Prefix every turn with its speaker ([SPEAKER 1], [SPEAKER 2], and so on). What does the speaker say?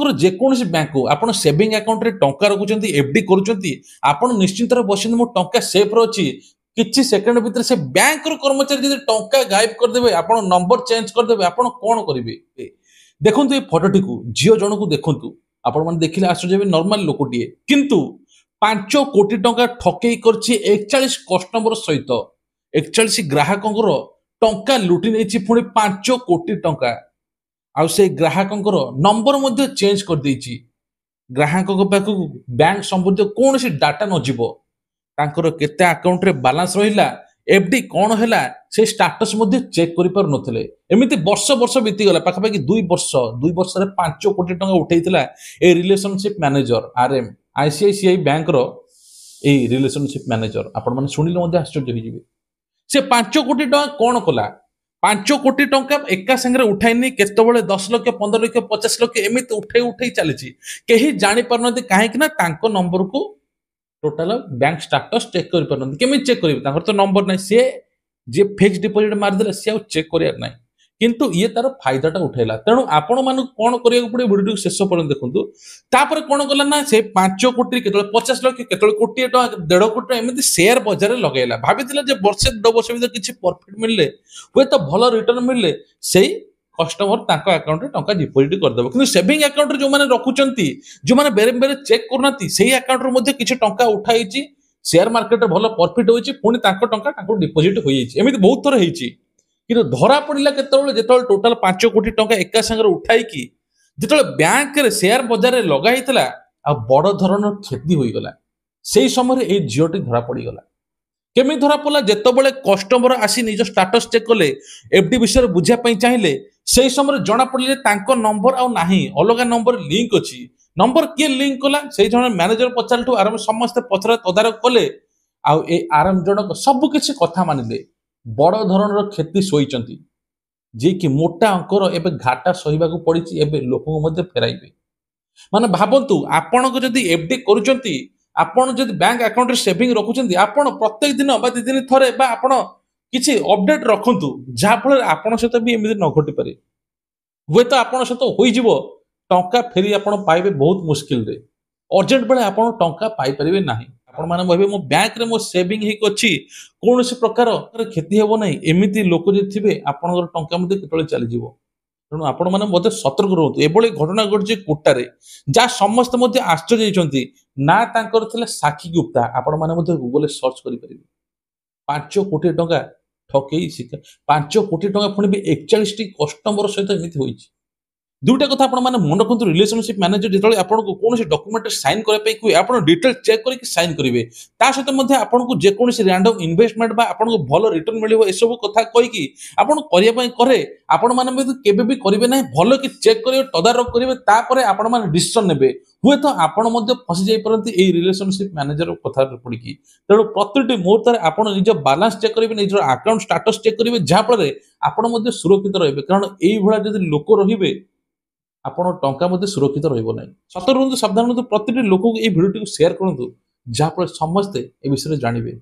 [SPEAKER 1] ଆପଣଙ୍କର ଯେକୌଣସି ବ୍ୟାଙ୍କ ହଉ ଆପଣ ସେଭିଂ ଆକାଉଣ୍ଟରେ ଟଙ୍କା ରଖୁଛନ୍ତି ଏଫଡି କରୁଛନ୍ତି ଆପଣ ନିଶ୍ଚିନ୍ତରେ ବସିଛନ୍ତି ମୋ ଟଙ୍କା ସେଫ୍ରେ ଅଛି କିଛି ସେକେଣ୍ଡ ଭିତରେ ସେ ବ୍ୟାଙ୍କର କର୍ମଚାରୀ ଯଦି ଟଙ୍କା ଗାୟବ କରିଦେବେ ଆପଣ ନମ୍ବର ଚେଞ୍ଜ କରିଦେବେ ଆପଣ କ'ଣ କରିବେ ଦେଖନ୍ତୁ ଏ ଫଟୋଟିକୁ ଝିଅ ଜଣକୁ ଦେଖନ୍ତୁ ଆପଣମାନେ ଦେଖିଲେ ଆଶ୍ଚର୍ଯ୍ୟ ହେବେ ନର୍ମାଲ ଲୋକଟିଏ କିନ୍ତୁ 5 କୋଟି ଟଙ୍କା ଠକେଇ କରିଛି 41 କଷ୍ଟମର ସହିତ 41 ଗ୍ରାହକଙ୍କର ଟଙ୍କା ଲୁଟି ନେଇଛି ପୁଣି 5 କୋଟି ଟଙ୍କା ଆଉ ସେ ଗ୍ରାହକଙ୍କର ନମ୍ବର ମଧ୍ୟ ଚେଞ୍ଜ କରିଦେଇଛି ଗ୍ରାହକଙ୍କ ପାଖକୁ ବ୍ୟାଙ୍କ ସମ୍ବନ୍ଧୀୟ କୌଣସି ଡାଟା ନ ଯିବ ତାଙ୍କର କେତେ ଆକାଉଣ୍ଟରେ ବାଲାନ୍ସ ରହିଲା ଏଫଡି କ'ଣ ହେଲା ସେ ଷ୍ଟାଟସ ମଧ୍ୟ ଚେକ୍ କରିପାରୁନଥିଲେ ଏମିତି ବର୍ଷ ବର୍ଷ ବିତିଗଲା ପାଖାପାଖି 2 ବର୍ଷରେ 5 କୋଟି ଟଙ୍କା ଉଠେଇଥିଲା ଏ ରିଲେସନସିପ୍ ମ୍ୟାନେଜର ଆରଏମ୍ ଆଇସିଆଇସିଆଇ ବ୍ୟାଙ୍କର এই রিলেশনশিপ ম্যানেজর আপনার শুনিলে মধ্যে আশ্চর্য হয়ে যাবে সে 5 কোটি টাকা কোণ কলা 5 কোটি টাকা একা সাথে উঠাইনি কেতবে 10 লক্ষ 15 লক্ষ 50 লক্ষ এমনি উঠাই উঠাই চালিছি কেহি জাঁপার না কাহিঁকি না তাঙ্ক নম্বর কু টোটাল ব্যাঙ্ক স্টাটস চেক করে পার কেমি চেক করবে তাঁর তো নম্বর নাই সে যে ফিক্সড ডিপোজিট মারিদেলে সে চেক করার নাই কিন্তু ইয়ে তার ফায়দাটা উঠাইলা তেणु आपण मानक कौन करिया पड़े भिडियो शेष पर्यंत देखु तापर कौन कला ना से 5 कोटी केतले 50 लाख केतले कोटी टका 1.5 कोटी एमती शेयर बजार लगेला भाबितिला जे वर्षे 2 वर्ष भीतर किछि प्रॉफिट मिलले हुए तो भलो रिटर्न मिलले सेही कस्टमर ताको अकाउंट रे टका डिपॉजिट कर देबो किंतु सेविंग अकाउंट रे जो माने रखुचंती जो माने बेरे बेरे चेक करनाती सेही अकाउंट रे मध्ये किछि टका उठाइछि शेयर मार्केट रे भलो प्रॉफिट होइछि पुनी ताको टका ताको डिपॉजिट होइछि एमिति बहुत थोर हेइछि कि धरा पड़ा केतले टोटाल 5 कोटी टका एका संगे उठाई जो बैंक रे शेयर बजार लगाई आ बड़ धरण क्षति होगला से समय ये झीटी धरा पड़गला केमी धरा पड़ा जितेबाला कस्टमर आसी निज स्टाटस चेक कले एफडी विषय बुझापी चाहिए से समय जना पड़े नंबर आ ना अलग नंबर लिंक अच्छी नंबर किए लिंक कला से जन मैनेजर पचारू आराम समस्त पचरा तदारख कले आराम जनक सबकि कथा मानिले बड़ धरण क्षति सोईचंती जे कि मोटा अंकर एबे घाटा सहिबा को पड़ी एबे लोक फेराइबे माने भाबंतु आपण को जदी एफडी करूचंती आपण जदी बैंक अकाउंट रे सेविंग रखुचंती आपण प्रत्येक दिन बा 2 दिन थरे बा आपण किछि अपडेट रखंतु जा फल आपण सहित भी एमिति न घटी पारे हुए तो आपण सहित होई जिवो टंका फेरी आपण पाइबे बहुत मुश्किल रे अर्जेंट बेले आपण टंका पाई परिबे नाही आपण माने भाबे मो बैंक रे मो सेविंग हिक अछि कोनोसी प्रकार क्षति हेबो नाही एमिति लोक जे थिबे आपनकर टंका मध्ये केतले चली जिवो तेणु आपण माने मध्ये सतर्क रहतु एबोले घटना घटजे कोटारे जा समस्त मध्ये आश्चर्य होइचंती ना तांकर थिले साखी गुप्ता आपण माने मध्ये गूगल सर्च करि परिबे 5 कोटी टंका ठकेई सिका 5 कोटी टंका पुणी भी 41 टी कस्टमर सहित एमिति होइछि दुईटा कथा आपण माने मन रखु रिलेशनशिप मैनेजर जितले आपण को कोनोसी डॉक्यूमेंट साइन करे पे कोइ आपण डिटेल चेक करके साइन करिवे ता सहित मध्ये आपण को जे कोनोसी रैंडम इन्वेस्टमेंट बा आपण को भलो रिटर्न मिलिबो ए सब कथा कहि कि आपण करिया पय करे आपण माने मध्ये केबे भी करिवे नै भलो कि चेक करिवे तदारख करिवे ता परे आपण माने डिसिजन नेबे हुए तो आपण मध्ये फसी जाई परंती ए रिलेशनशिप मैनेजर कथा पड़ी कि तेणु प्रतिटी मुहूर्त आपण निज बैलेंस चेक करिवे निज अकाउंट स्टेटस चेक करिवे जा फल आपण मध्ये सुरक्षित रहबे कारण एई भला जदि लोक रहिबे आपण टंका मध्ये सुरक्षित रहइबो नै सतर रहंतु सावधान रहंतु प्रतिटी लोक को ए भिडियो शेयर करंतु जा फल समस्त ए विषय जानिबे।